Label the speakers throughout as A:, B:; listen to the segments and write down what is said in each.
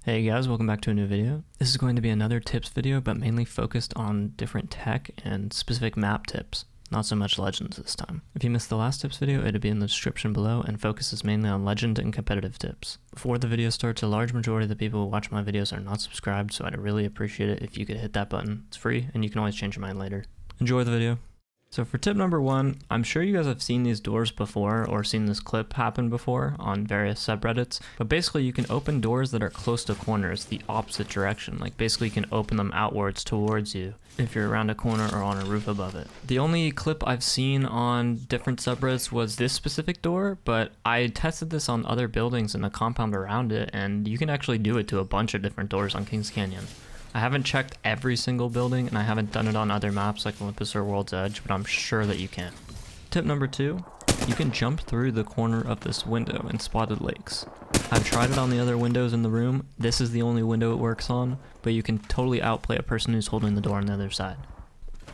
A: Hey guys, welcome back to a new video. This is going to be another tips video, but mainly focused on different tech and specific map tips, not so much legends this time. If you missed the last tips video, it'll be in the description below and focuses mainly on legend and competitive tips. Before the video starts, a large majority of the people who watch my videos are not subscribed, so I'd really appreciate it if you could hit that button. It's free and you can always change your mind later. Enjoy the video. So for tip number one, I'm sure you guys have seen these doors before or seen this clip happen before on various subreddits, but basically you can open doors that are close to corners the opposite direction. Like basically you can open them outwards towards you if you're around a corner or on a roof above it. The only clip I've seen on different subreddits was this specific door, but I tested this on other buildings in the compound around it, and you can actually do it to a bunch of different doors on Kings Canyon. I haven't checked every single building, and I haven't done it on other maps like Olympus or World's Edge, but I'm sure that you can. Tip number two, you can jump through the corner of this window in Spotted Lakes. I've tried it on the other windows in the room. This is the only window it works on, but you can totally outplay a person who's holding the door on the other side.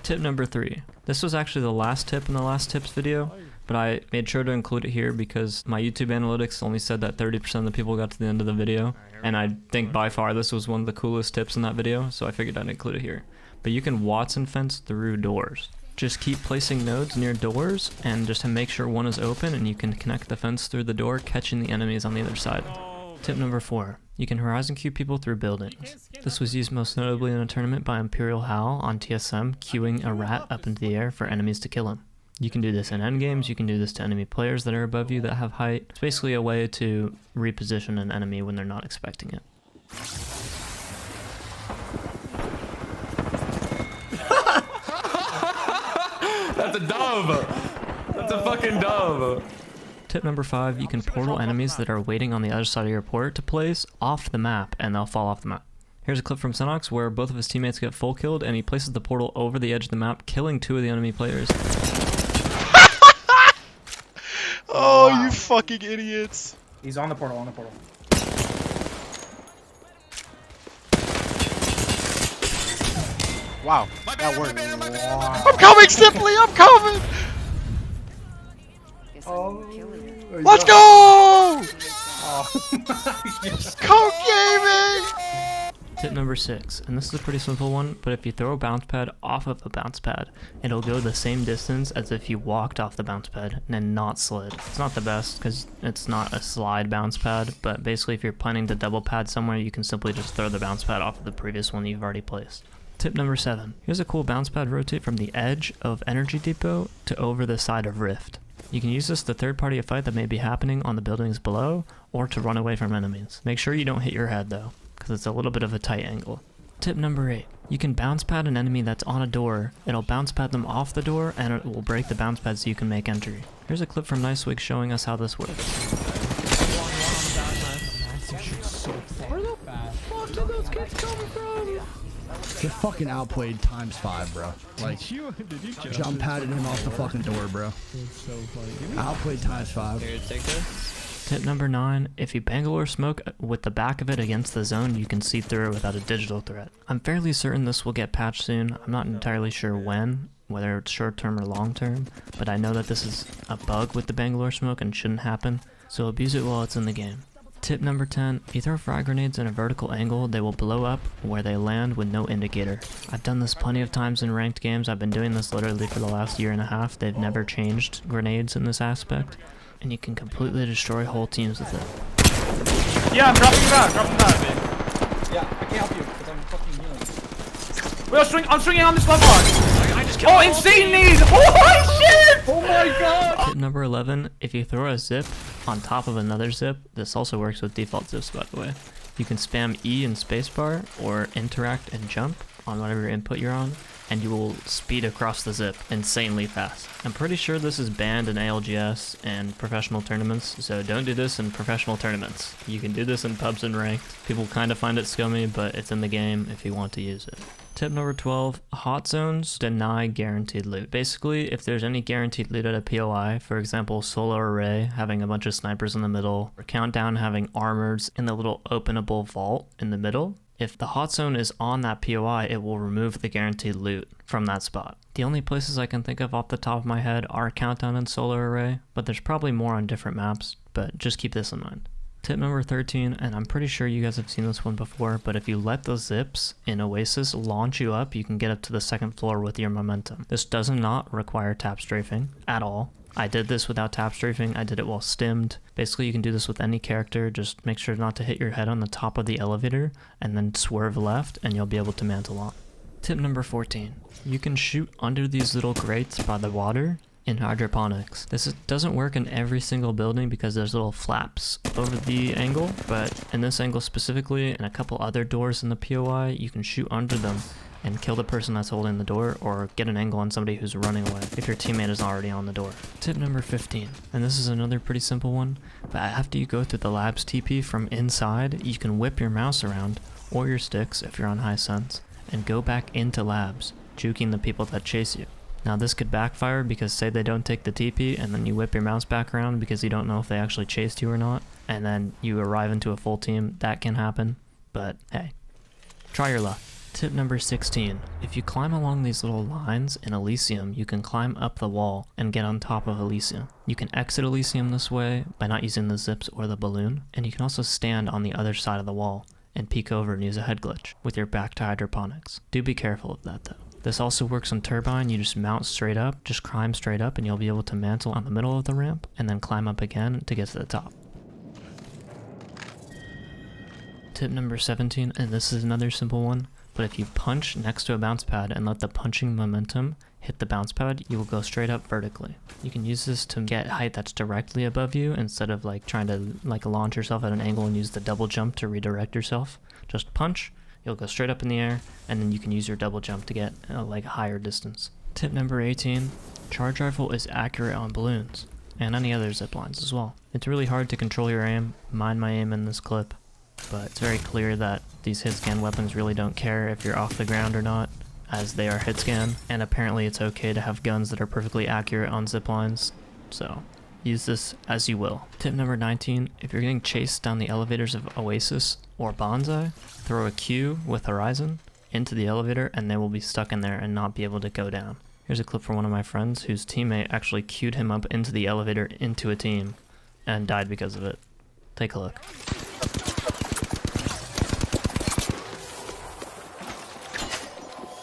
A: Tip number three, this was actually the last tip in the last tips video, but I made sure to include it here because my YouTube analytics only said that 30% of the people got to the end of the video, and I think by far this was one of the coolest tips in that video, so I figured I'd include it here. But you can Wattson fence through doors. Just keep placing nodes near doors and just to make sure one is open, and you can connect the fence through the door, catching the enemies on the other side. Tip number four, you can horizon queue people through buildings. This was used most notably in a tournament by imperialhal on TSM, queuing a rat up into the air for enemies to kill him. You can do this in endgames, you can do this to enemy players that are above you that have height. It's basically a way to reposition an enemy when they're not expecting it.
B: That's a dove! That's a fucking dove!
A: Tip number five, you can portal enemies that are waiting on the other side of your port to place off the map, and they'll fall off the map. Here's a clip from Senox where both of his teammates get full killed, and he places the portal over the edge of the map, killing two of the enemy players.
C: Oh, wow. You fucking idiots.
D: He's on the portal, on the portal.
C: Wow, that worked. Wow. I'm coming, Zipline, I'm coming!
D: Oh,
C: let's go! Oh. Coke gaming!
A: Tip number six, and this is a pretty simple one, but if you throw a bounce pad off of a bounce pad, it'll go the same distance as if you walked off the bounce pad and not slid. It's not the best because it's not a slide bounce pad, but basically if you're planning to double pad somewhere, you can simply just throw the bounce pad off of the previous one you've already placed. Tip number seven, here's a cool bounce pad rotate from the edge of Energy Depot to over the side of Rift. You can use this to third-party a fight that may be happening on the buildings below, or to run away from enemies. Make sure you don't hit your head though, because it's a little bit of a tight angle. Tip number eight, you can bounce pad an enemy that's on a door. It'll bounce pad them off the door, and it will break the bounce pad so you can make entry. Here's a clip from nicewigg showing us how this works.
E: Where the fuck did those kids come from? Get fucking outplayed ×5, bro. Like, jump padded him off the fucking door, bro. So funny. Outplayed ×5.
A: Here, take this. Tip number nine, if you Bangalore smoke with the back of it against the zone, you can see through it without a digital threat. I'm fairly certain this will get patched soon. I'm not entirely sure when, whether it's short term or long term, but I know that this is a bug with the Bangalore smoke and shouldn't happen, so abuse it while it's in the game. Tip number 10, if you throw frag grenades in a vertical angle, they will blow up where they land with no indicator. I've done this plenty of times in ranked games. I've been doing this literally for the last year and a half. They've never changed grenades in this aspect, and you can completely destroy whole teams with it.
B: Yeah, I'm dropping back, man.
D: Yeah, I can't help you because I'm fucking healing.
B: Wait, I'm swinging on this left one. Oh, insane knees! Holy shit!
D: Oh my god!
A: Tip number 11, if you throw a zip on top of another zip, this also works with default zips by the way. You can spam E and spacebar or interact and jump on whatever input you're on, and you will speed across the zip insanely fast. I'm pretty sure this is banned in ALGS and professional tournaments, so don't do this in professional tournaments. You can do this in pubs and ranked. People kind of find it scummy, but it's in the game if you want to use it. Tip number 12, hot zones deny guaranteed loot. Basically, if there's any guaranteed loot at a POI, for example, solar array having a bunch of snipers in the middle, or countdown having armors in the little openable vault in the middle, if the hot zone is on that POI, it will remove the guaranteed loot from that spot. The only places I can think of off the top of my head are countdown and solar array, but there's probably more on different maps, but just keep this in mind. Tip number 13, and I'm pretty sure you guys have seen this one before, but if you let the zips in Oasis launch you up, you can get up to the second floor with your momentum. This does not require tap strafing at all. I did this without tap strafing, I did it while stimmed. Basically you can do this with any character, just make sure not to hit your head on the top of the elevator and then swerve left and you'll be able to mantle on. Tip number 14, you can shoot under these little grates by the water in hydroponics. This doesn't work in every single building because there's little flaps over the angle, but in this angle specifically and a couple other doors in the POI, you can shoot under them and kill the person that's holding the door or get an angle on somebody who's running away if your teammate is already on the door. Tip number 15, and this is another pretty simple one, but after you go through the labs TP from inside, you can whip your mouse around or your sticks if you're on high sense and go back into labs, juking the people that chase you. Now this could backfire because say they don't take the TP and then you whip your mouse back around because you don't know if they actually chased you or not, and then you arrive into a full team. That can happen, but hey, try your luck. Tip number 16, if you climb along these little lines in Elysium, you can climb up the wall and get on top of Elysium. You can exit Elysium this way by not using the zips or the balloon, and you can also stand on the other side of the wall and peek over and use a head glitch with your back to hydroponics. Do be careful of that though. This also works on Turbine. You just mount straight up, just climb straight up, and you'll be able to mantle on the middle of the ramp and then climb up again to get to the top. Tip number 17, and this is another simple one, but if you punch next to a bounce pad and let the punching momentum hit the bounce pad, you will go straight up vertically. You can use this to get height that's directly above you instead of like trying to like launch yourself at an angle and use the double jump to redirect yourself. Just punch, you'll go straight up in the air, and then you can use your double jump to get like a higher distance. Tip number 18, charge rifle is accurate on balloons and any other zip lines as well. It's really hard to control your aim. Mind my aim in this clip, but it's very clear that these hit scan weapons really don't care if you're off the ground or not, as they are hit scan, and apparently it's okay to have guns that are perfectly accurate on zip lines, so use this as you will. Tip number 19, if you're getting chased down the elevators of Oasis or Bonsai, throw a Q with Horizon into the elevator and they will be stuck in there and not be able to go down. Here's a clip from one of my friends whose teammate actually queued him up into the elevator into a team and died because of it. Take a look.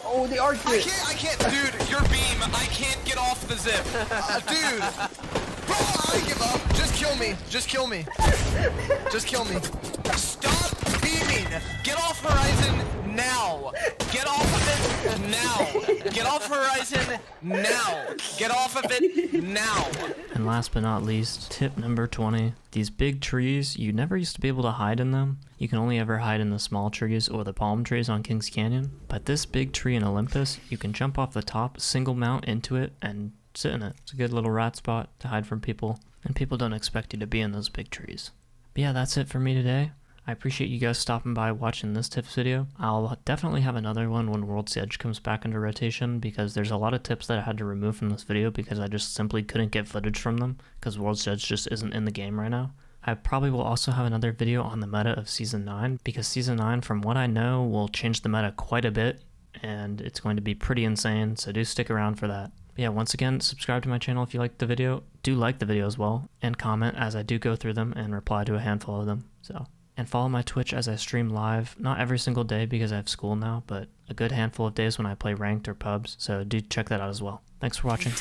D: Oh, the arc hit.
B: I can't, dude, your beam, I can't get off the zip. Dude. Bro, I give up. Just kill me. Just kill me. Just kill me. Stop beaming. Get off Horizon now. Get off of it now. Get off Horizon now. Get off of it now.
A: And last but not least, tip number 20. These big trees, you never used to be able to hide in them. You can only ever hide in the small trees or the palm trees on Kings Canyon. But this big tree in Olympus, you can jump off the top, single mount into it, and sit in it. It's a good little rat spot to hide from people, and people don't expect you to be in those big trees. But yeah, that's it for me today. I appreciate you guys stopping by watching this tips video. I'll definitely have another one when World's Edge comes back into rotation, because there's a lot of tips that I had to remove from this video because I just simply couldn't get footage from them because World's Edge just isn't in the game right now. I probably will also have another video on the meta of Season 9, because Season 9, from what I know, will change the meta quite a bit, and it's going to be pretty insane, so do stick around for that. But yeah, once again, subscribe to my channel if you liked the video. Do like the video as well, and comment as I do go through them and reply to a handful of them. And follow my Twitch as I stream live, not every single day because I have school now, but a good handful of days when I play ranked or pubs, so do check that out as well. Thanks for watching.